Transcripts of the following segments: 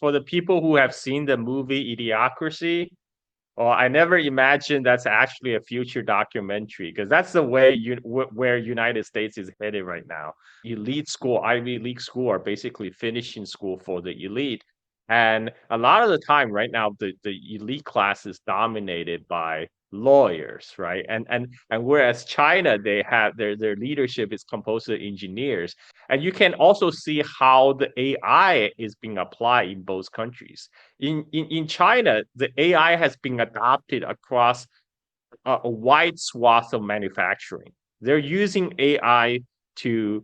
for the people who have seen the movie Idiocracy, well, I never imagined that's actually a future documentary because that's the way where United States is headed right now. Elite school, Ivy League school are basically finishing school for the elite. And a lot of the time right now, the elite class is dominated by lawyers, right? And whereas China, they have their leadership is composed of engineers. And you can also see how the AI is being applied in both countries. In China, the AI has been adopted across a wide swath of manufacturing. They're using AI to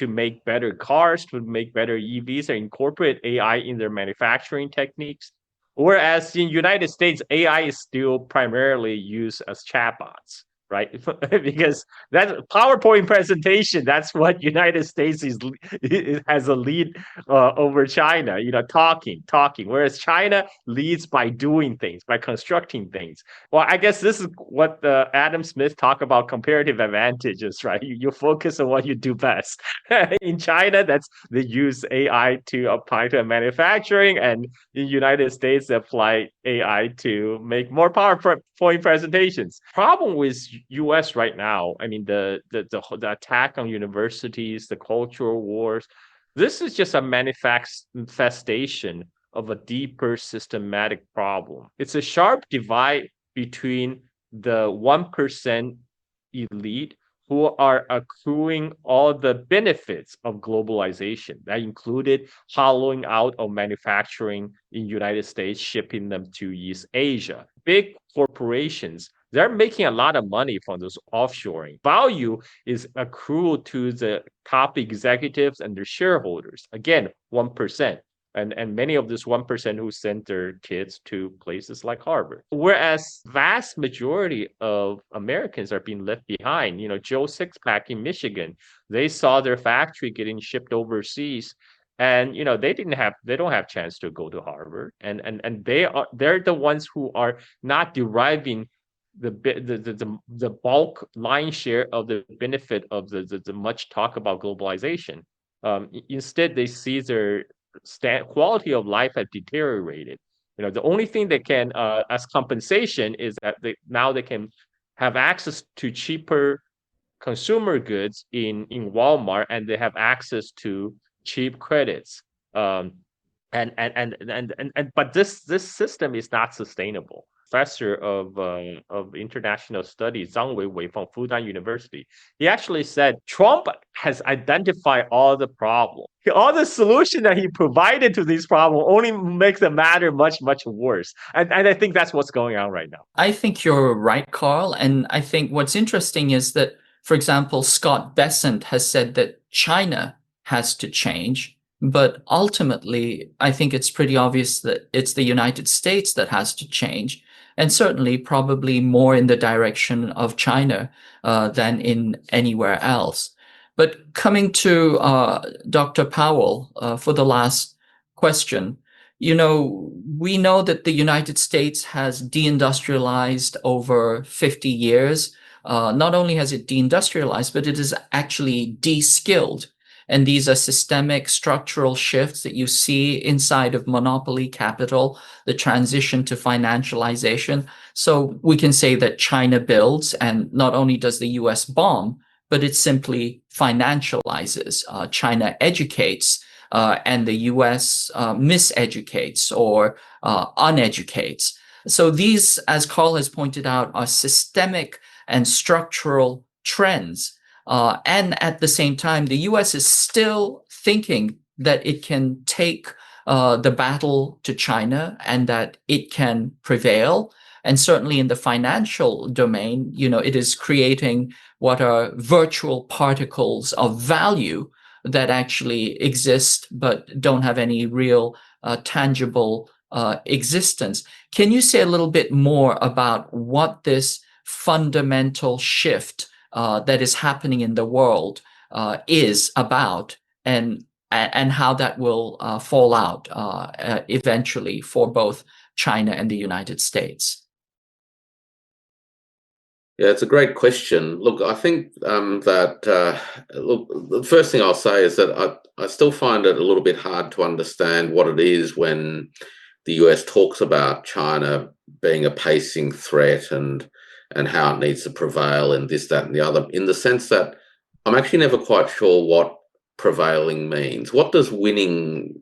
make better cars, to make better EVs, and incorporate AI in their manufacturing techniques. Whereas in United States, AI is still primarily used as chatbots, right? Because that's PowerPoint presentation. That's what United States has a lead over China. Talking. Whereas China leads by doing things, by constructing things. Well, I guess this is what Adam Smith talk about comparative advantages, right? You focus on what you do best. In China, that's they use AI to apply to manufacturing, and in United States, they apply AI to make more PowerPoint presentations. Problem with US right now, I mean, the attack on universities, the cultural wars, this is just a manifestation of a deeper systematic problem. It's a sharp divide between the 1% elite who are accruing all the benefits of globalization. That included hollowing out of manufacturing in United States, shipping them to East Asia. Big corporations, they're making a lot of money from this offshoring. Value is accrued to the top executives and their shareholders. Again, 1%. And many of this 1% who sent their kids to places like Harvard. Whereas vast majority of Americans are being left behind. Joe Sixpack in Michigan, they saw their factory getting shipped overseas. And they don't have chance to go to Harvard. And they're the ones who are not deriving the bulk line share of the benefit of the much talk about globalization. Instead, they see their quality of life had deteriorated. The only thing they can, as compensation, is that they can have access to cheaper consumer goods in Walmart, and they have access to cheap credits. But this system is not sustainable. Professor of international studies, Zhang Weiwei from Fudan University, he actually said Trump has identified all the problems. All the solution that he provided to these problems only makes the matter much, much worse. And I think that's what's going on right now. I think you're right, Carl. And I think what's interesting is that, for example, Scott Bessent has said that China has to change. But ultimately, I think it's pretty obvious that it's the United States that has to change, and certainly probably more in the direction of China than in anywhere else. But coming to Dr. Powell for the last question, we know that the United States has deindustrialized over 50 years. Not only has it deindustrialized, but it is actually de-skilled. And these are systemic structural shifts that you see inside of monopoly capital, the transition to financialization. So we can say that China builds, and not only does the US bomb, but it simply financializes. China educates, and the US miseducates or uneducates. So these, as Carl has pointed out, are systemic and structural trends. And at the same time, the US is still thinking that it can take the battle to China and that it can prevail. And certainly in the financial domain, it is creating what are virtual particles of value that actually exist but don't have any real tangible existence. Can you say a little bit more about what this fundamental shift that is happening in the world is about, and how that will fall out eventually for both China and the United States? Yeah, it's a great question. Look, I think look, the first thing I'll say is that I still find it a little bit hard to understand what it is when the US talks about China being a pacing threat and how it needs to prevail and this, that, and the other, in the sense that I'm actually never quite sure what prevailing means. What does winning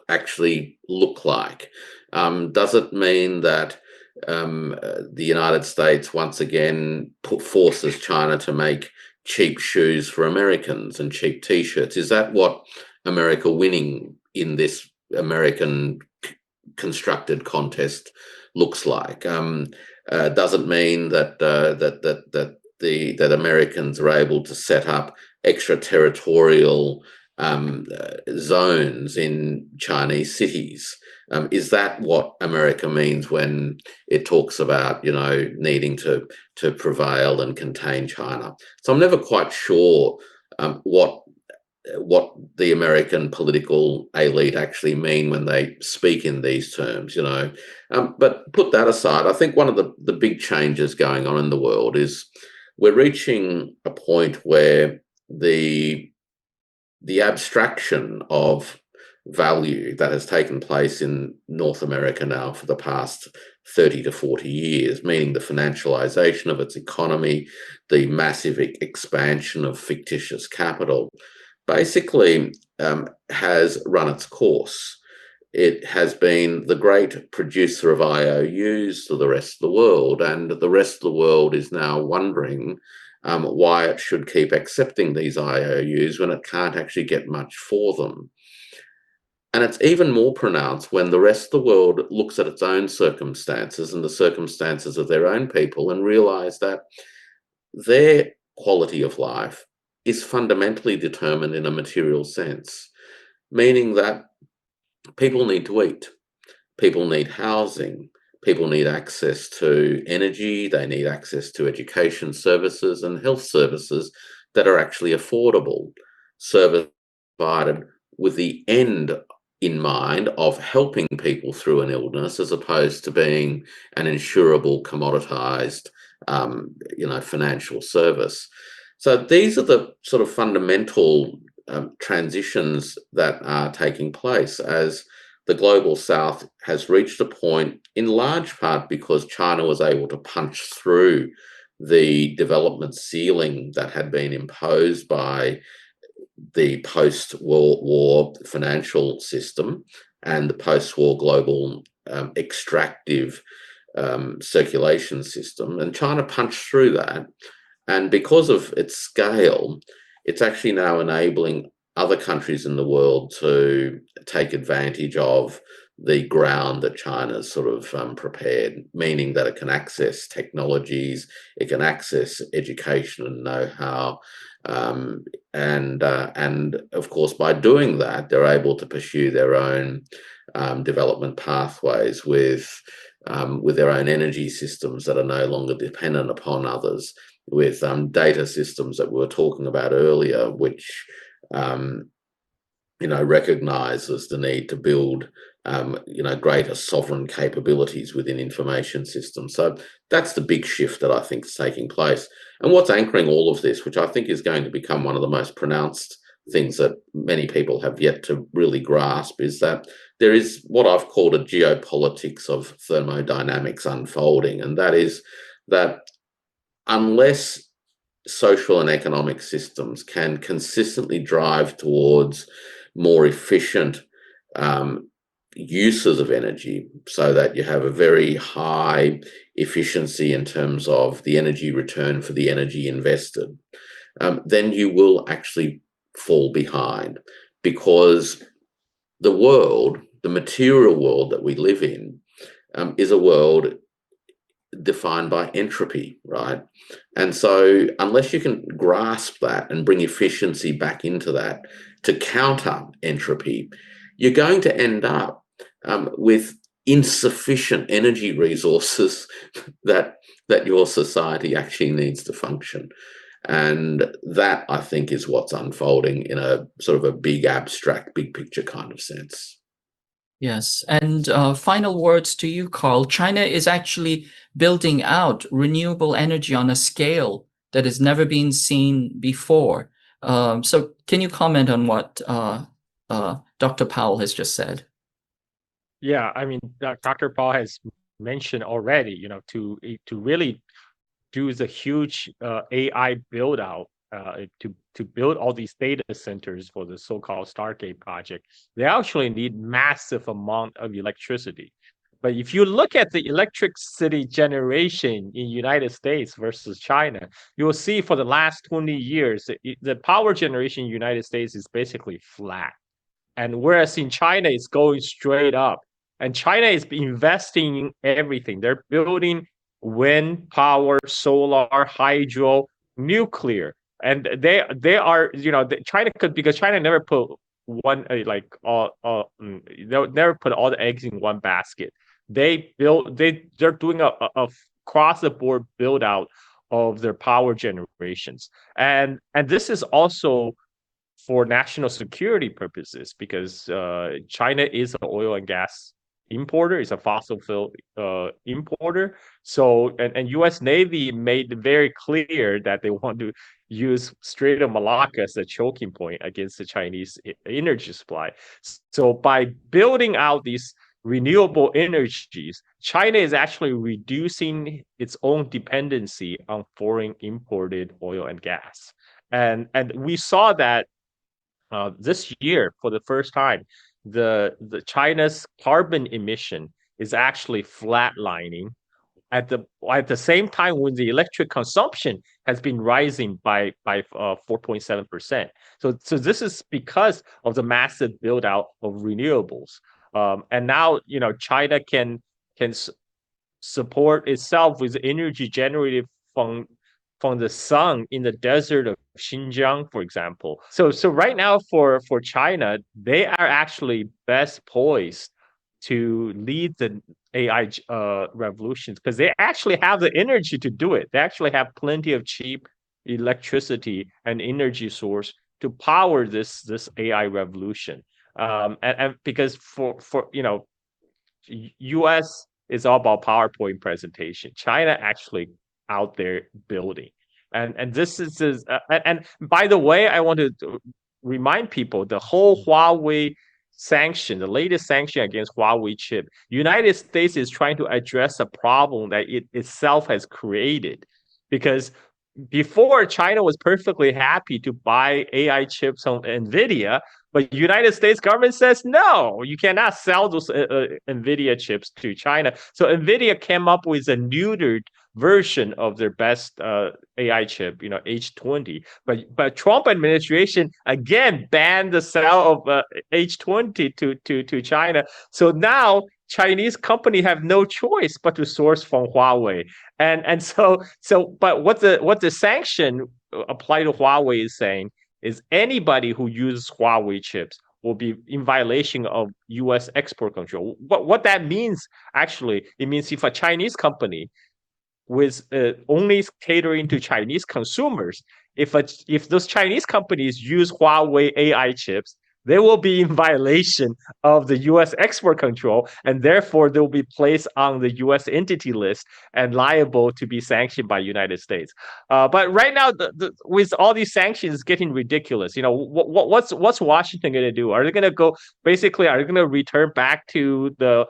actually look like? Does it mean that the United States once again forces China to make cheap shoes for Americans and cheap T-shirts? Is that what America winning in this American constructed contest looks like? Does it mean that Americans are able to set up extraterritorial zones in Chinese cities? Is that what America means when it talks about, needing to prevail and contain China? So I'm never quite sure what the American political elite actually mean when they speak in these terms. But put that aside, I think one of the big changes going on in the world is we're reaching a point where the abstraction of value that has taken place in North America now for the past 30 to 40 years, meaning the financialization of its economy, the massive expansion of fictitious capital, basically has run its course. It has been the great producer of IOUs to the rest of the world, and the rest of the world is now wondering why it should keep accepting these IOUs when it can't actually get much for them. And it's even more pronounced when the rest of the world looks at its own circumstances and the circumstances of their own people and realize that their quality of life is fundamentally determined in a material sense, meaning that people need to eat, people need housing, people need access to energy, they need access to education services and health services that are actually affordable, service provided with the end in mind of helping people through an illness as opposed to being an insurable, commoditized, financial service. So these are the sort of fundamental transitions that are taking place as the global south has reached a point, in large part because China was able to punch through the development ceiling that had been imposed by the post-World War financial system and the post-war global extractive circulation system. And China punched through that. And because of its scale, it's actually now enabling other countries in the world to take advantage of the ground that China's sort of prepared, meaning that it can access technologies, it can access education and know-how, and of course, by doing that, they're able to pursue their own development pathways with their own energy systems that are no longer dependent upon others, with data systems that we were talking about earlier, which recognizes the need to build greater sovereign capabilities within information systems. So that's the big shift that I think is taking place. And what's anchoring all of this, which I think is going to become one of the most pronounced things that many people have yet to really grasp, is that there is what I've called a geopolitics of thermodynamics unfolding. And that is that unless social and economic systems can consistently drive towards more efficient uses of energy so that you have a very high efficiency in terms of the energy return for the energy invested, then you will actually fall behind, because the material world that we live in, is a world defined by entropy, right? And so unless you can grasp that and bring efficiency back into that to counter entropy, you're going to end up with insufficient energy resources that your society actually needs to function. And that, I think, is what's unfolding in a sort of a big abstract, big picture kind of sense. Yes. And final words to you, Carl. China is actually building out renewable energy on a scale that has never been seen before. So can you comment on what Dr. Powell has just said? Yeah, I mean, Dr. Paul has mentioned already, to really do the huge AI build out to build all these data centers for the so-called Stargate project, they actually need massive amount of electricity. But if you look at the electricity generation in United States versus China, you will see for the last 20 years, the power generation in United States is basically flat. And whereas in China, it's going straight up. And China is investing in everything. They're building wind power, solar, hydro, nuclear. And they are, China could, because China never put one they'll never put all the eggs in one basket. They're doing a across the board build out of their power generations. And this is also for national security purposes, because China is an oil and gas importer, is a fossil fuel importer. So, and U.S. Navy made very clear that they want to use Strait of Malacca as a choking point against the Chinese energy supply. So, by building out these renewable energies, China is actually reducing its own dependency on foreign imported oil and gas. And we saw that this year, for the first time, the China's carbon emission is actually flatlining at the same time when the electric consumption has been rising by 4.7%. So this is because of the massive build out of renewables. And now China can support itself with energy generated from the sun in the desert of Xinjiang, for example. So right now for China, they are actually best poised to lead the AI revolutions, because they actually have the energy to do it. They actually have plenty of cheap electricity and energy source to power this AI revolution. And because for US is all about PowerPoint presentation. China actually out there building. And this is and by the way, I want to remind people the whole Huawei sanction, the latest sanction against Huawei chip, United States is trying to address a problem that it itself has created. Because before, China was perfectly happy to buy AI chips on Nvidia, but United States government says no, you cannot sell those Nvidia chips to China. So Nvidia came up with a neutered version of their best AI chip, H20. But Trump administration again banned the sale of H20 to China. So now Chinese company have no choice but to source from Huawei. But what the sanction applied to Huawei is saying is anybody who uses Huawei chips will be in violation of U.S. export control. What that means, actually, it means if a Chinese company with only catering to Chinese consumers, if those Chinese companies use Huawei AI chips, they will be in violation of the U.S. export control, and therefore they will be placed on the U.S. entity list and liable to be sanctioned by United States. But right now, with all these sanctions getting ridiculous, what's Washington going to do? Are they going to go basically? Are they going to return back to the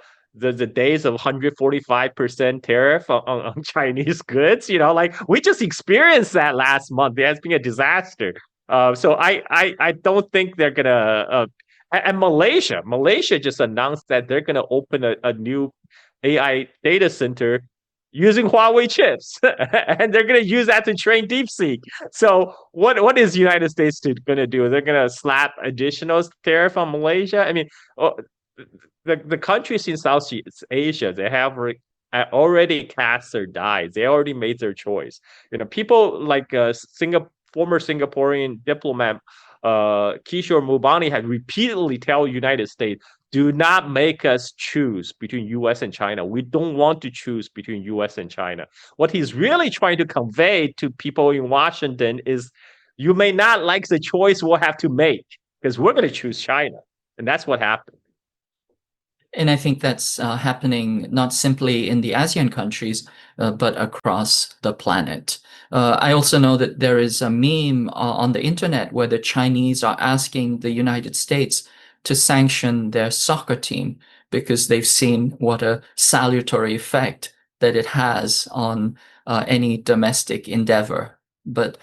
days of 145% tariff on Chinese goods? Like we just experienced that last month. It has been a disaster. So I don't think they're gonna. And Malaysia just announced that they're gonna open a new AI data center using Huawei chips, and they're gonna use that to train DeepSeek. So what is the United States gonna do? They're gonna slap additional tariff on Malaysia? I mean, the countries in Southeast Asia, they have already cast their die. They already made their choice. People like former Singaporean diplomat Kishore Mubani had repeatedly tell United States, do not make us choose between US and China. We don't want to choose between US and China. What he's really trying to convey to people in Washington is you may not like the choice we'll have to make, because we're going to choose China. And that's what happened. And I think that's happening not simply in the ASEAN countries, but across the planet. I also know that there is a meme on the internet where the Chinese are asking the United States to sanction their soccer team because they've seen what a salutary effect that it has on any domestic endeavor. But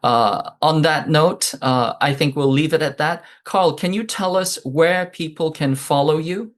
on that note, I think we'll leave it at that. Carl, can you tell us where people can follow you?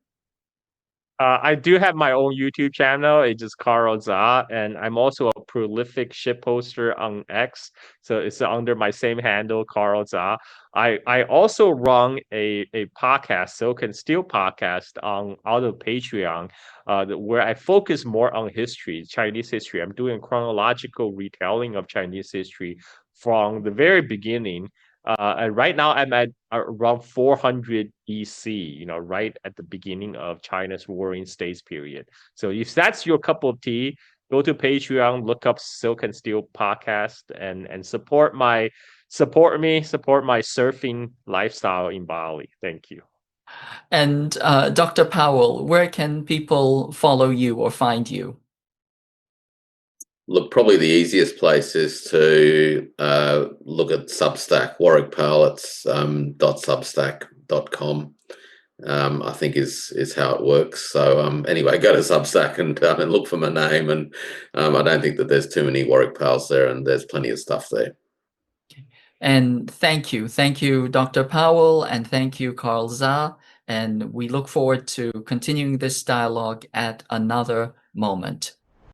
I do have my own YouTube channel. It's just Carl Za, and I'm also a prolific ship poster on X. So it's under my same handle, Carl Za. I also run a podcast, Silk Steel podcast, on out of Patreon, where I focus more on history, Chinese history. I'm doing chronological retelling of Chinese history from the very beginning. And right now I'm at around 400 BC, right at the beginning of China's Warring States period. So if that's your cup of tea, go to Patreon, look up Silk and Steel podcast, and support my surfing lifestyle in Bali. Thank you. And Dr. Powell, where can people follow you or find you? Look, probably the easiest place is to look at Substack. Warwick Powell, it's .substack.com. I think is how it works. So anyway, go to Substack and look for my name. And I don't think that there's too many Warwick Powells there, and there's plenty of stuff there. And thank you, Dr. Powell, and thank you, Carl Za. And we look forward to continuing this dialogue at another moment.